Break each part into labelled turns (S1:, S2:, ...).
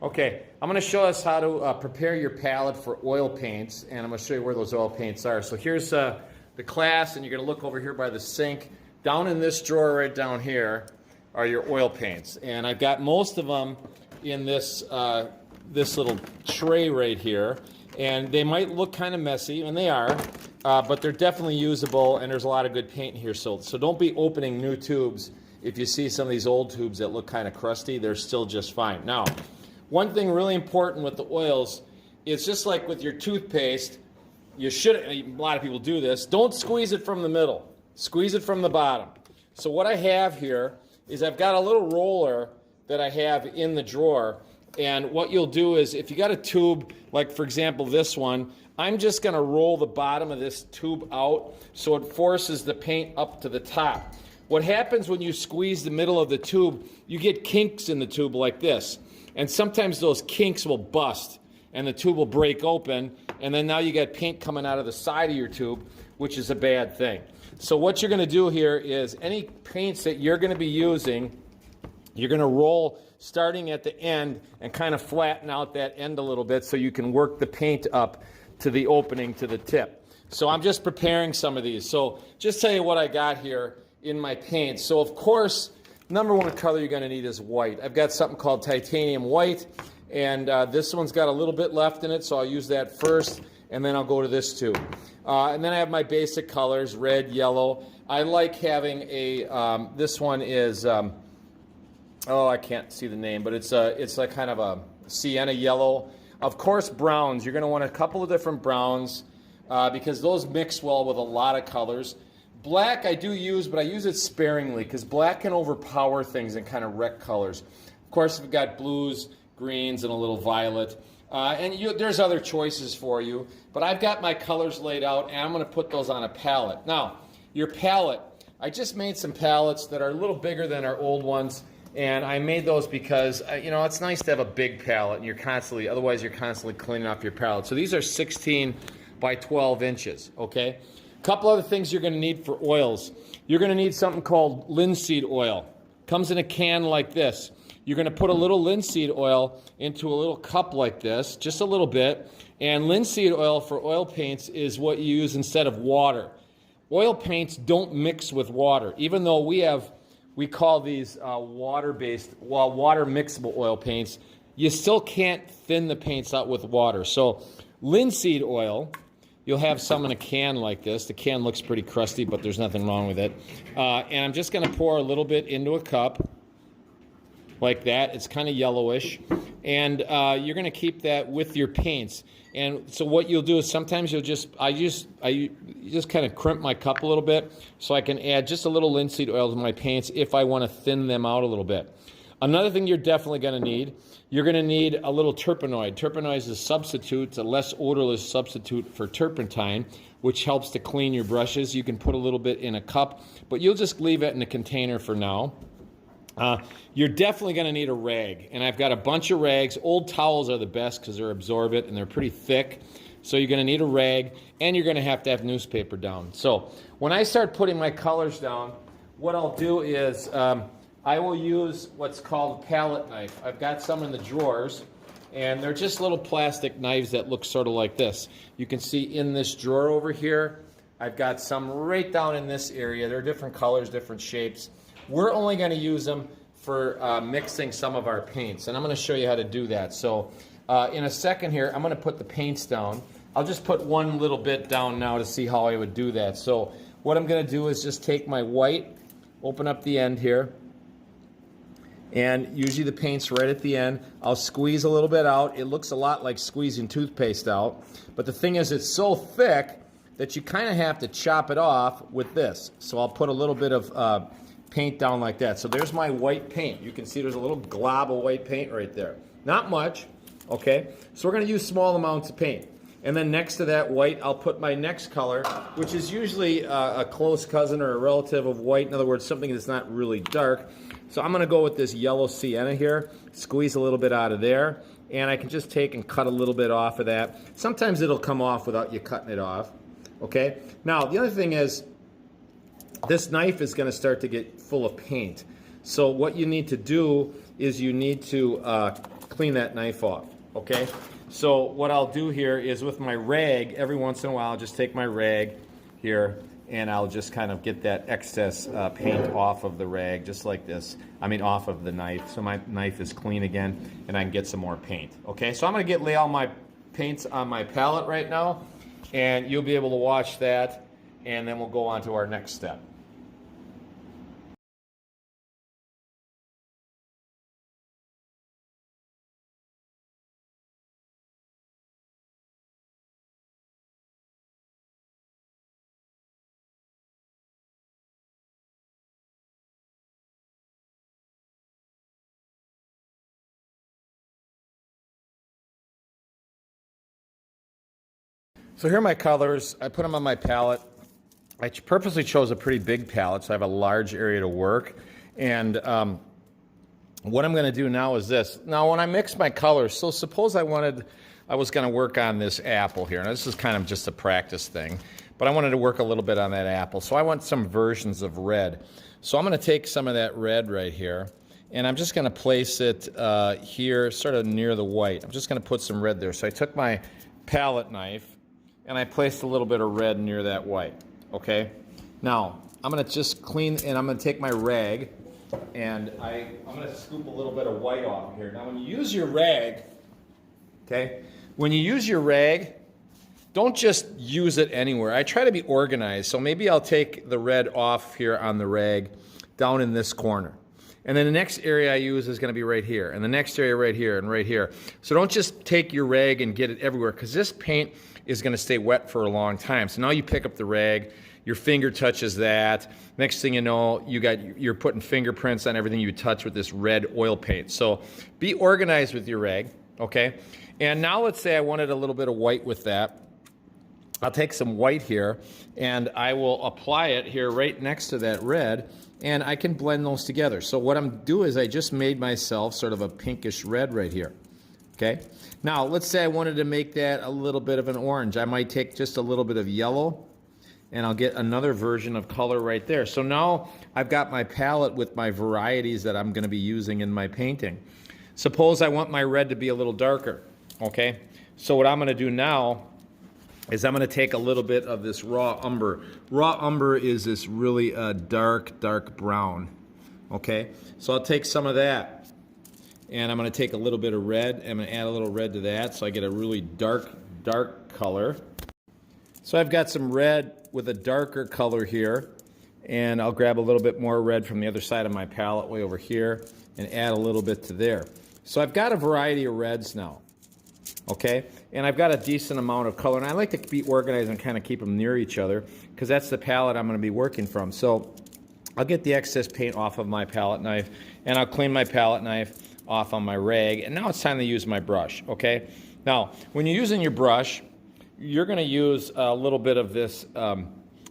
S1: Okay, I'm going to show us how to prepare your palette for oil paints, and I'm going to show you where those oil paints are. So here's the class, and you're going to look over here by the sink. Down in this drawer right down here are your oil paints, and I've got most of them in this this little tray right here, and they might look kind of messy, and they are, but they're definitely usable, and there's a lot of good paint here. So don't be opening new tubes. If you see some of these old tubes that look kind of crusty, they're still just fine. Now, one thing really important with the oils, it's just like with your toothpaste, you should, a lot of people do this, don't squeeze it from the middle, squeeze it from the bottom. So what I have here is I've got a little roller that I have in the drawer, and what you'll do is if you got a tube, like for example this one, I'm just going to roll the bottom of this tube out so it forces the paint up to the top. What happens when you squeeze the middle of the tube, you get kinks in the tube like this. And sometimes those kinks will bust and the tube will break open, and then now you got paint coming out of the side of your tube, which is a bad thing. So what you're going to do here is any paints that you're going to be using, you're going to roll starting at the end and kind of flatten out that end a little bit so you can work the paint up to the opening to the tip. So I'm just preparing some of these. So just tell you what I got here in my paint. So of course, number one color you're going to need is white. I've got something called titanium white, and this one's got a little bit left in it, so I'll use that first, and then I'll go to this too. And then I have my basic colors, red, yellow. I like having a, this one is, oh, I can't see the name, but it's like kind of a sienna yellow. Of course, browns. You're going to want a couple of different browns because those mix well with a lot of colors. Black I do use, but I use it sparingly because black can overpower things and kind of wreck colors. Of course, we've got blues, greens, and a little violet. There's other choices for you, but I've got my colors laid out, and I'm going to put those on a palette. Now, your palette, I just made some palettes that are a little bigger than our old ones, and I made those because, you know, it's nice to have a big palette, and otherwise you're constantly cleaning off your palette. So these are 16 by 12 inches, okay? Couple other things you're going to need for oils. You're going to need something called linseed oil. Comes in a can like this. You're going to put a little linseed oil into a little cup like this, just a little bit. And linseed oil for oil paints is what you use instead of water. Oil paints don't mix with water, even though we call these water mixable oil paints. You still can't thin the paints out with water. So linseed oil, you'll have some in a can like this. The can looks pretty crusty, but there's nothing wrong with it. And I'm just going to pour a little bit into a cup like that. It's kind of yellowish. And you're going to keep that with your paints. And so what you'll do is sometimes you just kind of crimp my cup a little bit so I can add just a little linseed oil to my paints if I want to thin them out a little bit. Another thing you're definitely going to need, you're going to need a little Terpenoid. Terpenoid is a substitute, it's a less odorless substitute for turpentine, which helps to clean your brushes. You can put a little bit in a cup, but you'll just leave it in a container for now. You're definitely going to need a rag, and I've got a bunch of rags. Old towels are the best because they're absorbent and they're pretty thick. So you're going to need a rag, and you're going to have newspaper down. So when I start putting my colors down, what I'll do is I will use what's called a palette knife. I've got some in the drawers, and they're just little plastic knives that look sort of like this. You can see in this drawer over here, I've got some right down in this area. They're different colors, different shapes. We're only going to use them for mixing some of our paints, and I'm going to show you how to do that. So in a second here, I'm going to put the paints down. I'll just put one little bit down now to see how I would do that. So what I'm going to do is just take my white, open up the end here, and usually the paint's right at the end. I'll squeeze a little bit out. It looks a lot like squeezing toothpaste out, but the thing is it's so thick that you kind of have to chop it off with this. So I'll put a little bit of paint down like that. So there's my white paint. You can see there's a little glob of white paint right there. Not much, okay? So we're going to use small amounts of paint. And then next to that white, I'll put my next color, which is usually a close cousin or a relative of white. In other words, something that's not really dark. So I'm going to go with this yellow sienna here, squeeze a little bit out of there, and I can just take and cut a little bit off of that. Sometimes it'll come off without you cutting it off, okay? Now, the other thing is, this knife is going to start to get full of paint. So what you need to do is you need to clean that knife off, okay? So what I'll do here is with my rag, every once in a while, I'll just take my rag here and I'll just kind of get that excess paint off of the rag, just like this. I mean, off of the knife, so my knife is clean again, and I can get some more paint. Okay, so I'm gonna lay all my paints on my palette right now, and you'll be able to watch that, and then we'll go on to our next step. So here are my colors. I put them on my palette. I purposely chose a pretty big palette, so I have a large area to work. And what I'm going to do now is this. Now, when I mix my colors, so suppose I was going to work on this apple here. Now, this is kind of just a practice thing, but I wanted to work a little bit on that apple. So I want some versions of red. So I'm going to take some of that red right here, and I'm just going to place it here, sort of near the white. I'm just going to put some red there. So I took my palette knife, and I placed a little bit of red near that white, okay? Now, I'm gonna just clean, and I'm gonna take my rag, and I'm gonna scoop a little bit of white off here. Now, when you use your rag, okay? When you use your rag, don't just use it anywhere. I try to be organized, so maybe I'll take the red off here on the rag down in this corner. And then the next area I use is gonna be right here, and the next area right here and right here. So don't just take your rag and get it everywhere, because this paint is going to stay wet for a long time. So now you pick up the rag, your finger touches that. Next thing you know, you're putting fingerprints on everything you touch with this red oil paint. So be organized with your rag, okay? And now let's say I wanted a little bit of white with that. I'll take some white here, and I will apply it here right next to that red, and I can blend those together. So what I'm doing is I just made myself sort of a pinkish red right here, okay? Now, let's say I wanted to make that a little bit of an orange. I might take just a little bit of yellow, and I'll get another version of color right there. So now I've got my palette with my varieties that I'm going to be using in my painting. Suppose I want my red to be a little darker, okay? So what I'm going to do now is I'm going to take a little bit of this raw umber. Raw umber is this really dark brown, okay? So I'll take some of that. And I'm going to take a little bit of red. I'm going to add a little red to that so I get a really dark color. So I've got some red with a darker color here. And I'll grab a little bit more red from the other side of my palette way over here and add a little bit to there. So I've got a variety of reds now. Okay? And I've got a decent amount of color. And I like to be organized and kind of keep them near each other because that's the palette I'm going to be working from. So I'll get the excess paint off of my palette knife and I'll clean my palette knife off on my rag, and now it's time to use my brush, okay? Now, when you're using your brush, you're gonna use a little bit of this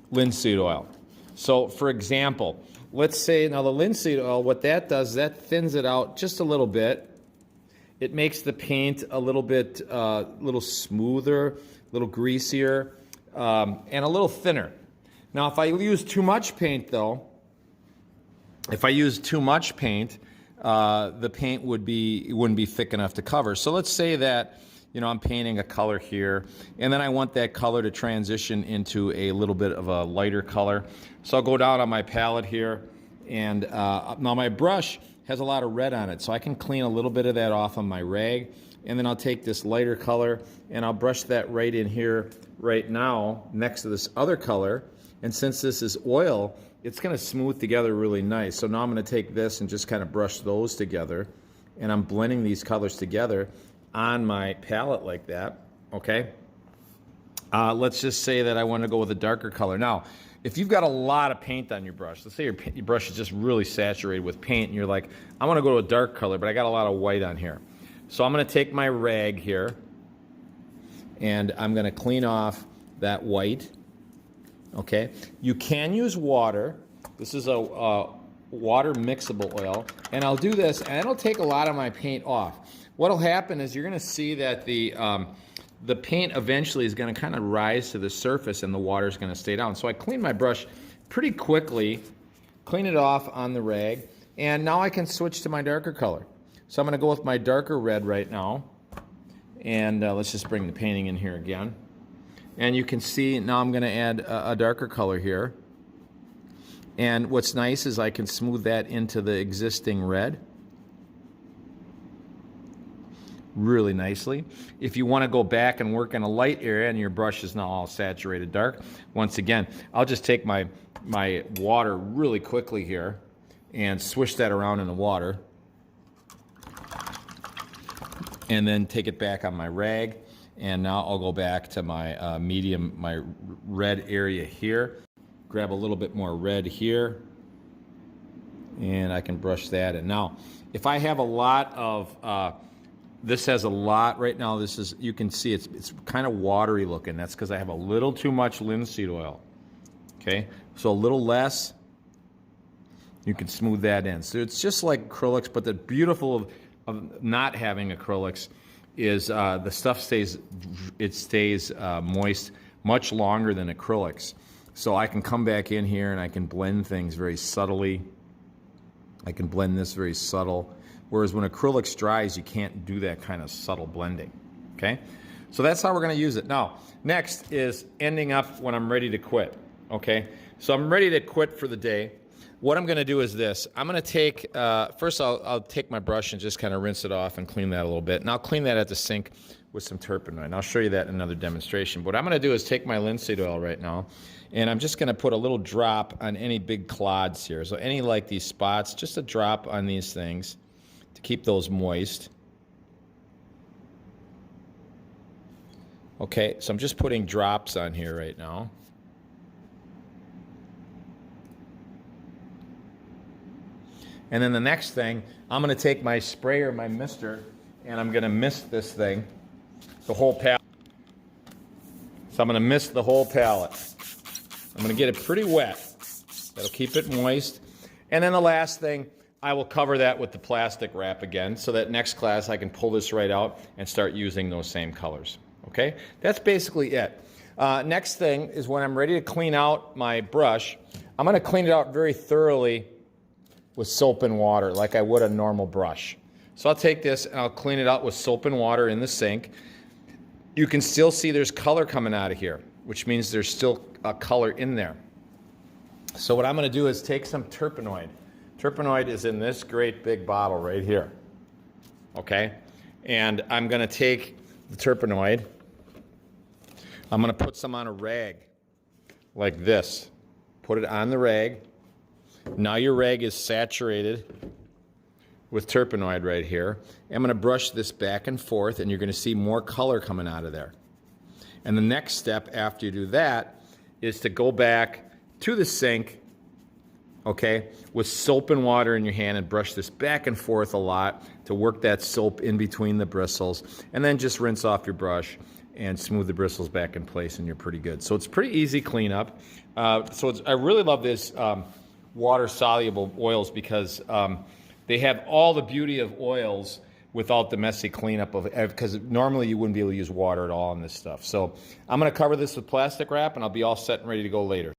S1: linseed oil. So, for example, let's say, now the linseed oil, what that does, that thins it out just a little bit. It makes the paint a little bit, little smoother, a little greasier, and a little thinner. Now, if I use too much paint, though, the paint wouldn't be thick enough to cover. So let's say that, you know, I'm painting a color here, and then I want that color to transition into a little bit of a lighter color. So I'll go down on my palette here, and now my brush has a lot of red on it, so I can clean a little bit of that off on my rag, and then I'll take this lighter color, and I'll brush that right in here right now next to this other color, and since this is oil, it's going to smooth together really nice. So now I'm going to take this and just kind of brush those together. And I'm blending these colors together on my palette like that, okay? Let's just say that I want to go with a darker color. Now, if you've got a lot of paint on your brush, let's say your brush is just really saturated with paint and you're like, I want to go to a dark color, but I got a lot of white on here. So I'm going to take my rag here and I'm going to clean off that white. Okay, you can use water. This is a water mixable oil, and I'll do this, and it'll take a lot of my paint off. What'll happen is you're going to see that the paint eventually is going to kind of rise to the surface, and the water is going to stay down. So I clean my brush pretty quickly, clean it off on the rag, and now I can switch to my darker color. So I'm going to go with my darker red right now. And let's just bring the painting in here again. And you can see now I'm going to add a darker color here. And what's nice is I can smooth that into the existing red really nicely. If you want to go back and work in a light area and your brush is now all saturated dark, once again, I'll just take my water really quickly here and swish that around in the water. And then take it back on my rag. And now I'll go back to my my red area here. Grab a little bit more red here. And I can brush that in. Now, if I have a lot of, this has a lot right now, this is, you can see it's kind of watery looking. That's because I have a little too much linseed oil. Okay, so a little less, you can smooth that in. So it's just like acrylics, but the beautiful of not having acrylics is the stuff stays moist much longer than acrylics. So I can come back in here and I can blend things very subtly. I can blend this very subtle. Whereas when acrylics dries, you can't do that kind of subtle blending. Okay? So that's how we're going to use it. Now, next is ending up when I'm ready to quit. Okay? So I'm ready to quit for the day. What I'm going to do is this. I'm going to take, first I'll take my brush and just kind of rinse it off and clean that a little bit. And I'll clean that at the sink with some Terpenoid. And I'll show you that in another demonstration. But what I'm going to do is take my linseed oil right now, and I'm just going to put a little drop on any big clods here. So any like these spots, just a drop on these things to keep those moist. Okay, so I'm just putting drops on here right now. And then the next thing, I'm going to take my sprayer, my mister, and I'm going to mist this thing, the whole pallet. So I'm going to mist the whole pallet. I'm going to get it pretty wet. That'll keep it moist. And then the last thing, I will cover that with the plastic wrap again, so that next class I can pull this right out and start using those same colors. Okay? That's basically it. Next thing is when I'm ready to clean out my brush, I'm going to clean it out very thoroughly with soap and water, like I would a normal brush. So I'll take this and I'll clean it out with soap and water in the sink. You can still see there's color coming out of here, which means there's still a color in there. So what I'm going to do is take some Terpenoid. Terpenoid is in this great big bottle right here. Okay? And I'm going to take the Terpenoid. I'm going to put some on a rag like this. Put it on the rag. Now your rag is saturated with Terpenoid right here. I'm going to brush this back and forth, and you're going to see more color coming out of there. And the next step after you do that is to go back to the sink, okay, with soap and water in your hand and brush this back and forth a lot to work that soap in between the bristles. And then just rinse off your brush and smooth the bristles back in place, and you're pretty good. So it's pretty easy cleanup. I really love this water-soluble oils because they have all the beauty of oils without the messy cleanup of it, because normally you wouldn't be able to use water at all on this stuff. So I'm going to cover this with plastic wrap, and I'll be all set and ready to go later.